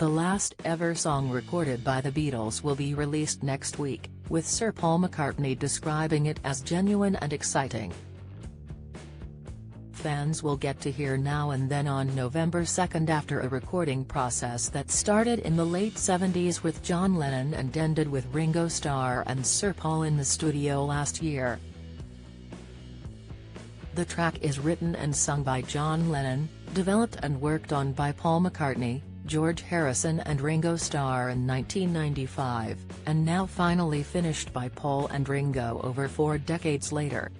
The last ever song recorded by the Beatles will be released next week, with Sir Paul McCartney describing it as genuine and exciting. Fans will get to hear Now and Then on November 2 after a recording process that started in the late 70s with John Lennon and ended with Ringo Starr and Sir Paul in the studio last year. The track is written and sung by John Lennon, developed and worked on by Paul McCartney, George Harrison and Ringo Starr in 1995, and now finally finished by Paul and Ringo over 4 decades later.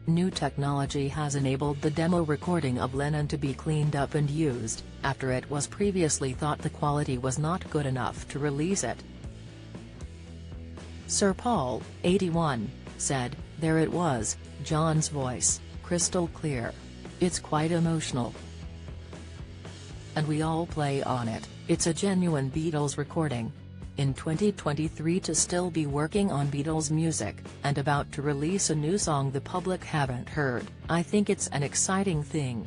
New technology has enabled the demo recording of Lennon to be cleaned up and used, after it was previously thought the quality was not good enough to release it. Sir Paul, 81, said, "There it was, John's voice, crystal clear. It's quite emotional. And we all play on it, it's a genuine Beatles recording. In 2023 to still be working on Beatles music, and about to release a new song the public haven't heard, I think it's an exciting thing."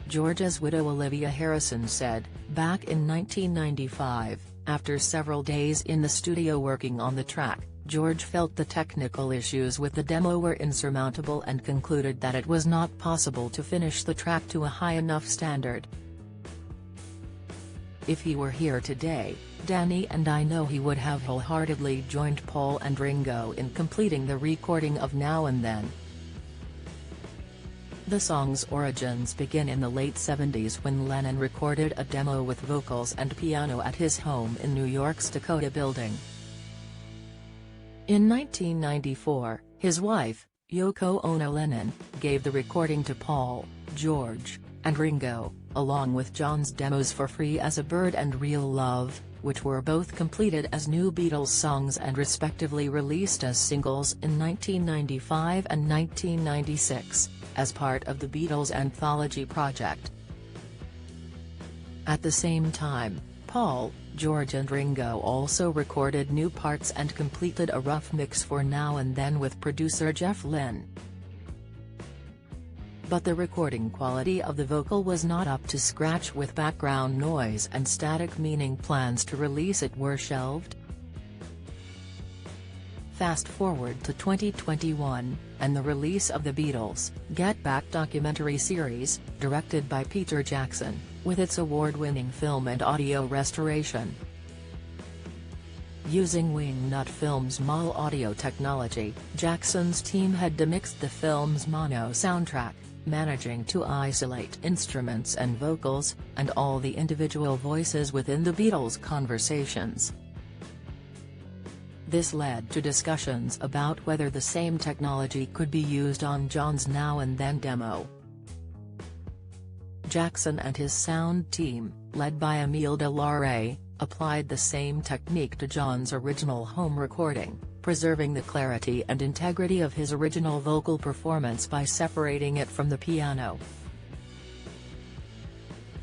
George's widow Olivia Harrison said, "Back in 1995, after several days in the studio working on the track, George felt the technical issues with the demo were insurmountable and concluded that it was not possible to finish the track to a high enough standard. If he were here today, Danny and I know he would have wholeheartedly joined Paul and Ringo in completing the recording of Now and Then." The song's origins begin in the late 70s when Lennon recorded a demo with vocals and piano at his home in New York's Dakota Building. In 1994, his wife, Yoko Ono Lennon, gave the recording to Paul, George, and Ringo, along with John's demos for free as A Bird and Real Love, which were both completed as new Beatles songs and respectively released as singles in 1995 and 1996, as part of the Beatles Anthology project. At the same time, Paul, George and Ringo also recorded new parts and completed a rough mix for Now and Then with producer Jeff Lynne. But the recording quality of the vocal was not up to scratch with background noise and static, meaning plans to release it were shelved. Fast forward to 2021, and the release of the Beatles' Get Back documentary series, directed by Peter Jackson, with its award-winning film and audio restoration. Using Wingnut Films' MAL audio technology, Jackson's team had demixed the film's mono soundtrack, managing to isolate instruments and vocals, and all the individual voices within the Beatles' conversations. This led to discussions about whether the same technology could be used on John's Now and Then demo. Jackson and his sound team, led by Emile de Larrey, applied the same technique to John's original home recording, preserving the clarity and integrity of his original vocal performance by separating it from the piano.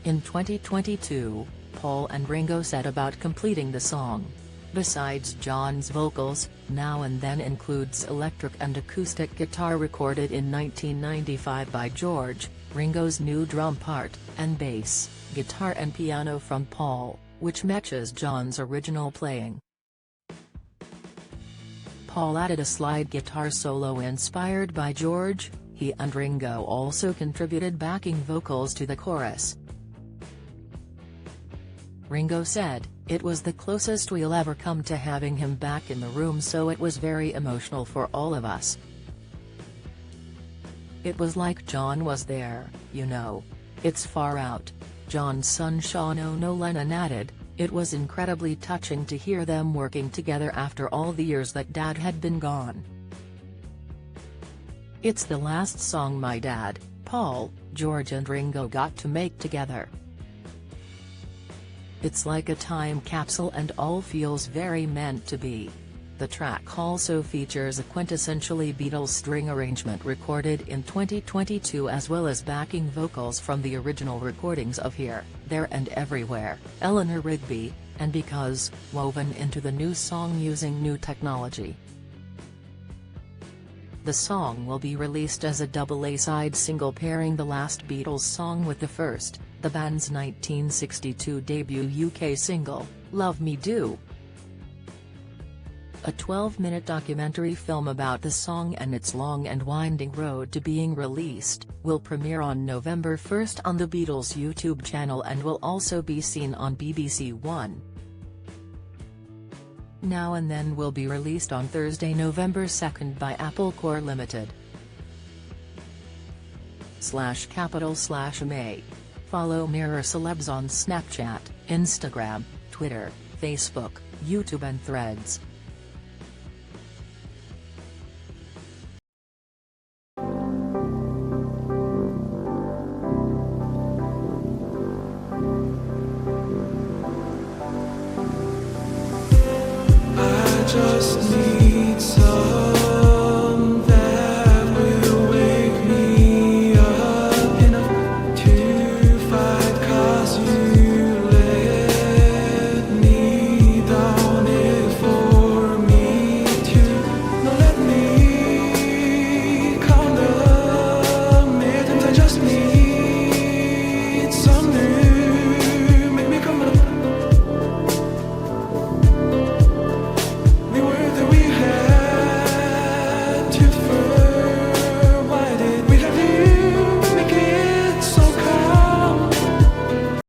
In 2022, Paul and Ringo set about completing the song. Besides John's vocals, Now and Then includes electric and acoustic guitar recorded in 1995 by George, Ringo's new drum part, and bass, guitar and piano from Paul, which matches John's original playing. Paul added a slide guitar solo inspired by George. He and Ringo also contributed backing vocals to the chorus. Ringo said, "It was the closest we'll ever come to having him back in the room, so it was very emotional for all of us. It was like John was there, you know. It's far out." John's son Sean Ono Lennon added, "It was incredibly touching to hear them working together after all the years that Dad had been gone. It's the last song my dad, Paul, George and Ringo got to make together. It's like a time capsule and all feels very meant to be." The track also features a quintessentially Beatles string arrangement recorded in 2022 as well as backing vocals from the original recordings of Here, There and Everywhere, Eleanor Rigby, and Because, woven into the new song using new technology. The song will be released as a double A-side single pairing the last Beatles song with the first, the band's 1962 debut UK single, Love Me Do. A 12-minute documentary film about the song and its long and winding road to being released, will premiere on November 1 on the Beatles YouTube channel and will also be seen on BBC One. Now and Then will be released on Thursday, November 2 by Apple Corps Limited. /May. Follow Mirror Celebs on Snapchat, Instagram, Twitter, Facebook, YouTube and Threads.